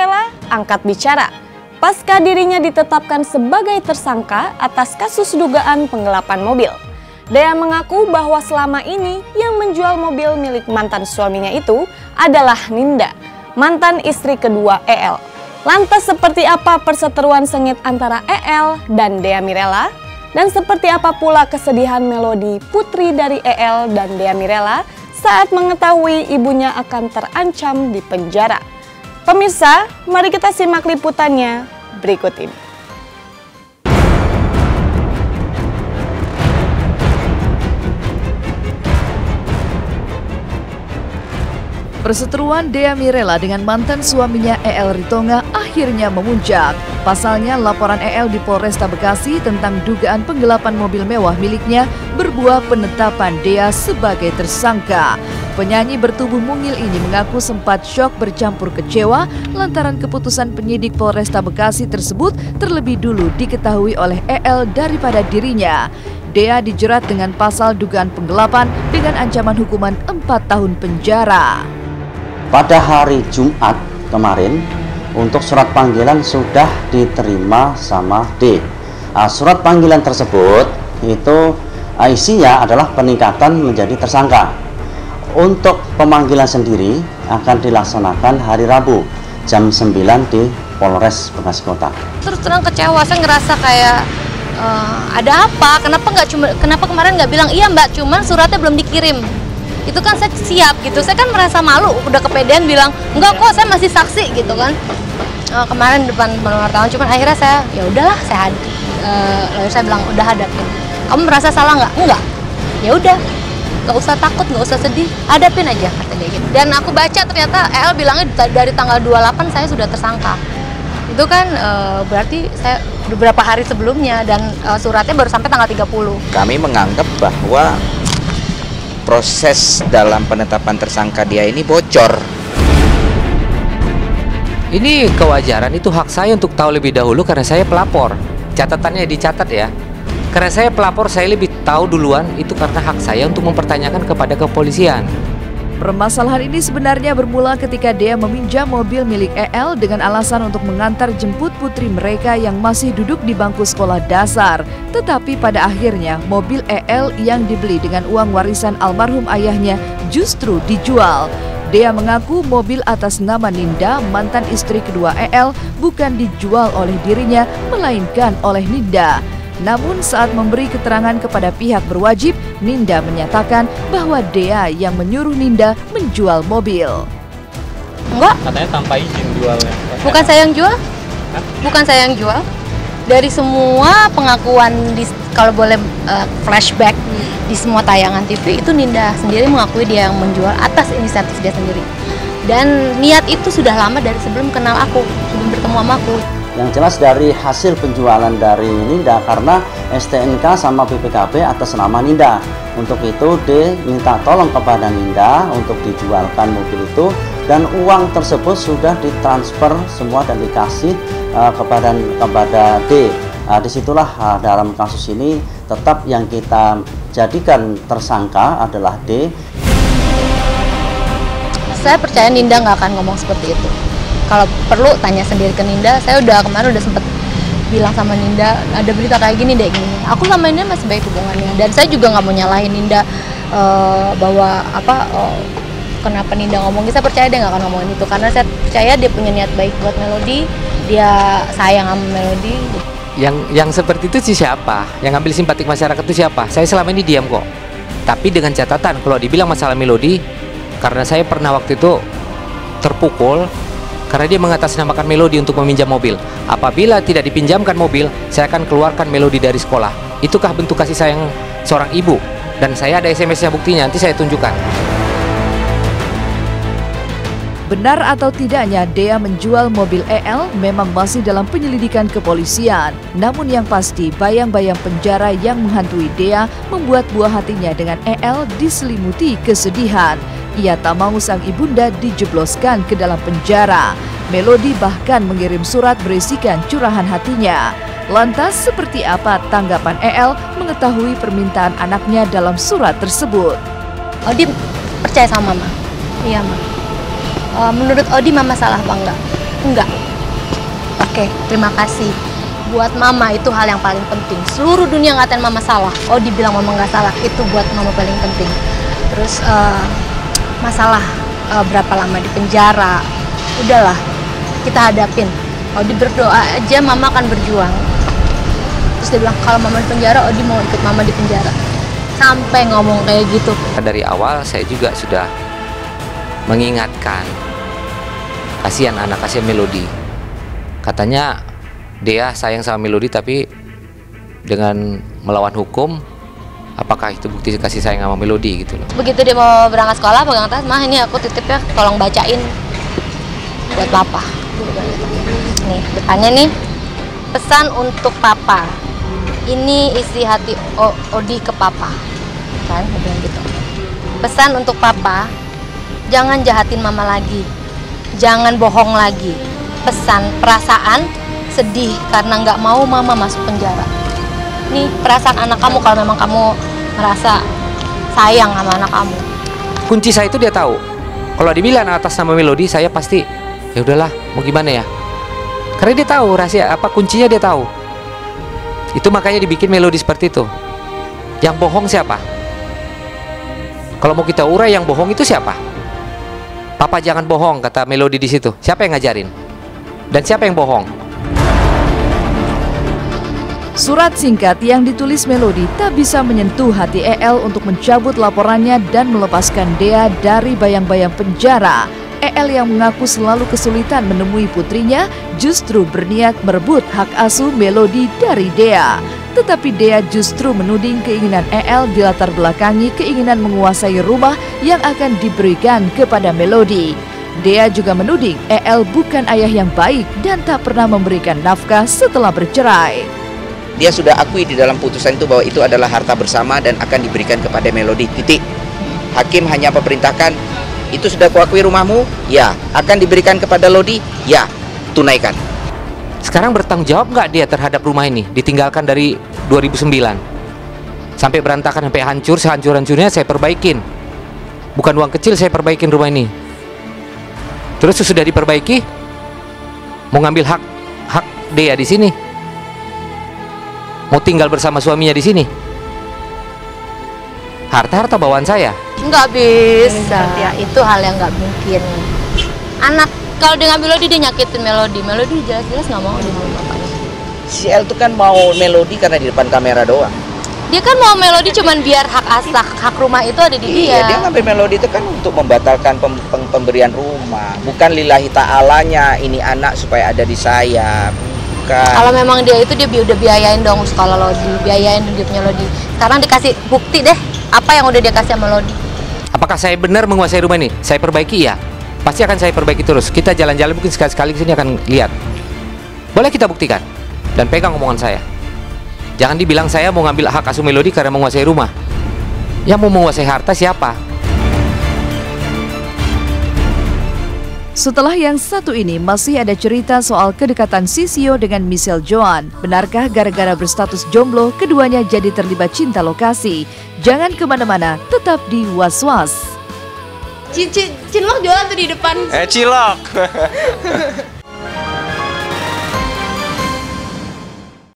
Mirella angkat bicara pasca dirinya ditetapkan sebagai tersangka atas kasus dugaan penggelapan mobil. Dea mengaku bahwa selama ini yang menjual mobil milik mantan suaminya itu adalah Ninda, mantan istri kedua EL. Lantas seperti apa perseteruan sengit antara EL dan Dea Mirella? Dan seperti apa pula kesedihan Melody, putri dari EL dan Dea Mirella, saat mengetahui ibunya akan terancam di penjara? Pemirsa, mari kita simak liputannya berikut ini. Perseteruan Dea Mirella dengan mantan suaminya EL Ritonga akhirnya memuncak. Pasalnya, laporan EL di Polresta Bekasi tentang dugaan penggelapan mobil mewah miliknya berbuah penetapan Dea sebagai tersangka. Penyanyi bertubuh mungil ini mengaku sempat syok bercampur kecewa lantaran keputusan penyidik Polresta Bekasi tersebut terlebih dulu diketahui oleh EL daripada dirinya. Dea dijerat dengan pasal dugaan penggelapan dengan ancaman hukuman 4 tahun penjara. Pada hari Jumat kemarin, untuk surat panggilan sudah diterima sama D. Surat panggilan tersebut itu isinya adalah peningkatan menjadi tersangka. Untuk pemanggilan sendiri akan dilaksanakan hari Rabu jam 9 di Polres Bekasi Kota. Terus terang kecewa, saya ngerasa kayak ada apa? Kenapa kemarin nggak bilang iya Mbak, cuman suratnya belum dikirim. Itu kan saya siap gitu, saya kan merasa malu, udah kepedean bilang enggak kok, saya masih saksi gitu kan. Kemarin depan wartawan, cuman akhirnya saya ya udahlah, lalu saya bilang udah hadapin. Kamu merasa salah nggak? Enggak. Ya udah, nggak usah takut, nggak usah sedih, hadapin aja kata dia gitu. Dan aku baca ternyata EL bilangnya dari tanggal 28 saya sudah tersangka. Itu kan berarti saya beberapa hari sebelumnya dan suratnya baru sampai tanggal 30. Kami menganggap bahwa proses dalam penetapan tersangka dia ini bocor. Ini kewajaran, itu hak saya untuk tahu lebih dahulu karena saya pelapor. Catatannya dicatat ya. Karena saya pelapor, saya lebih tahu duluan, itu karena hak saya untuk mempertanyakan kepada kepolisian. Permasalahan ini sebenarnya bermula ketika Dea meminjam mobil milik EL dengan alasan untuk mengantar jemput putri mereka yang masih duduk di bangku sekolah dasar. Tetapi pada akhirnya mobil EL yang dibeli dengan uang warisan almarhum ayahnya justru dijual. Dea mengaku mobil atas nama Ninda, mantan istri kedua EL, bukan dijual oleh dirinya, melainkan oleh Ninda. Namun saat memberi keterangan kepada pihak berwajib, Ninda menyatakan bahwa Dea yang menyuruh Ninda menjual mobil. Enggak. Katanya tanpa izin jualnya. Bukan saya yang jual. Bukan saya yang jual. Dari semua pengakuan, kalau boleh flashback di semua tayangan TV, itu Ninda sendiri mengakui dia yang menjual atas inisiatif dia sendiri. Dan niat itu sudah lama dari sebelum kenal aku, sebelum bertemu sama aku. Yang jelas dari hasil penjualan dari Ninda karena STNK sama BPKB atas nama Ninda. Untuk itu D minta tolong kepada Ninda untuk dijualkan mobil itu dan uang tersebut sudah ditransfer semua dan dikasih kepada D. Disitulah dalam kasus ini tetap yang kita jadikan tersangka adalah D. Saya percaya Ninda nggak akan ngomong seperti itu. Kalau perlu tanya sendiri ke Ninda. Saya kemarin udah sempet bilang sama Ninda, ada berita kayak gini deh gini. Aku sama Ninda masih baik hubungannya dan saya juga nggak mau nyalahin Ninda bahwa kenapa Ninda ngomong. Saya percaya dia nggak akan ngomongin itu karena saya percaya dia punya niat baik buat Melody, dia sayang sama Melody. Yang seperti itu sih siapa? Yang ngambil simpatik masyarakat itu siapa? Saya selama ini diam kok. Tapi dengan catatan kalau dibilang masalah Melody, karena saya pernah waktu itu terpukul karena dia mengatasnamakan Melody untuk meminjam mobil. Apabila tidak dipinjamkan mobil, saya akan keluarkan Melody dari sekolah. Itukah bentuk kasih sayang seorang ibu? Dan saya ada SMS-nya buktinya, nanti saya tunjukkan. Benar atau tidaknya Dea menjual mobil EL memang masih dalam penyelidikan kepolisian. Namun yang pasti, bayang-bayang penjara yang menghantui Dea membuat buah hatinya dengan EL diselimuti kesedihan. Ia tak mau sang ibunda dijebloskan ke dalam penjara. Melody bahkan mengirim surat berisikan curahan hatinya. Lantas seperti apa tanggapan EL mengetahui permintaan anaknya dalam surat tersebut? Odi percaya sama Mama. Iya, Ma. Menurut Odi Mama salah apa enggak? Enggak. Oke, terima kasih. Buat mama itu hal yang paling penting. Seluruh dunia ngatain mama salah. Oh, dibilang mama nggak salah, itu buat mama paling penting. Terus masalah berapa lama di penjara, udahlah kita hadapin. Odi berdoa aja, mama akan berjuang. Terus dia bilang kalau mama di penjara, Odi mau ikut mama di penjara. Sampai ngomong kayak gitu. Dari awal saya juga sudah mengingatkan, kasihan anak, kasihan Melody. Katanya Dea sayang sama Melody, tapi dengan melawan hukum, apakah itu bukti kasih sayang sama Melody gitu loh. Begitu dia mau berangkat sekolah, pegang tas, "Mah, ini aku titip ya, tolong bacain buat papa." Nih, depannya nih, pesan untuk papa. Ini isi hati Odi ke papa. Kan, dia bilang gitu. Pesan untuk papa, jangan jahatin mama lagi. Jangan bohong lagi. Pesan perasaan sedih karena nggak mau mama masuk penjara. Nih perasaan anak kamu kalau memang kamu merasa sayang sama anak kamu. Kunci saya itu dia tahu. Kalau dibilang atas nama Melody, saya pasti ya udahlah, mau gimana ya? Karena dia tahu rahasia apa kuncinya, dia tahu. Itu makanya dibikin Melody seperti itu. Yang bohong siapa? Kalau mau kita urai, yang bohong itu siapa? Papa jangan bohong, kata Melody di situ. Siapa yang ngajarin? Dan siapa yang bohong? Surat singkat yang ditulis Melody tak bisa menyentuh hati EL untuk mencabut laporannya dan melepaskan Dea dari bayang-bayang penjara. EL yang mengaku selalu kesulitan menemui putrinya justru berniat merebut hak asuh Melody dari Dea. Tetapi Dea justru menuding keinginan EL dilatar belakangi keinginan menguasai rumah yang akan diberikan kepada Melody. Dea juga menuding EL bukan ayah yang baik dan tak pernah memberikan nafkah setelah bercerai. Dia sudah akui di dalam putusan itu bahwa itu adalah harta bersama dan akan diberikan kepada Melody, titik. Hakim hanya memerintahkan, itu sudah kuakui rumahmu? Ya. Akan diberikan kepada Lodi? Ya. Tunaikan. Sekarang bertanggung jawab nggak dia terhadap rumah ini? Ditinggalkan dari 2009 sampai berantakan, sampai hancur, sehancur-hancurnya saya perbaikin. Bukan uang kecil saya perbaikin rumah ini. Terus sudah diperbaiki, mau ngambil hak dia di sini, mau tinggal bersama suaminya di sini. Harta bawaan saya. Nggak bisa. Ya, itu hal yang nggak mungkin. Anak kalau dia ngambil Melody, dia nyakitin Melody. Melody jelas-jelas nggak mau diambil bapaknya. Si El tuh kan mau Melody karena di depan kamera doang. Dia kan mau Melody cuman biar hak rumah itu ada di dia. Iya, dia ngambil Melody itu kan untuk membatalkan pemberian rumah, bukan lillahi ta'alanya ini anak supaya ada di saya. Bukan. Kalau memang dia itu, dia udah biayain dong sekolah Lodi, biayain dia punya Lodi. Sekarang dikasih bukti deh apa yang udah dia kasih sama Lodi. Apakah saya benar menguasai rumah ini? Saya perbaiki ya. Pasti akan saya perbaiki terus. Kita jalan-jalan mungkin sekali-sekali kesini akan lihat. Boleh kita buktikan dan pegang omongan saya. Jangan dibilang saya mau ngambil hak asuh Melody karena menguasai rumah. Yang mau menguasai harta siapa? Setelah yang satu ini, masih ada cerita soal kedekatan Sisio dengan Michelle Joan. Benarkah gara-gara berstatus jomblo, keduanya jadi terlibat cinta lokasi? Jangan kemana-mana, tetap di Was-Was. Cilok jualan tuh di depan. Cilok.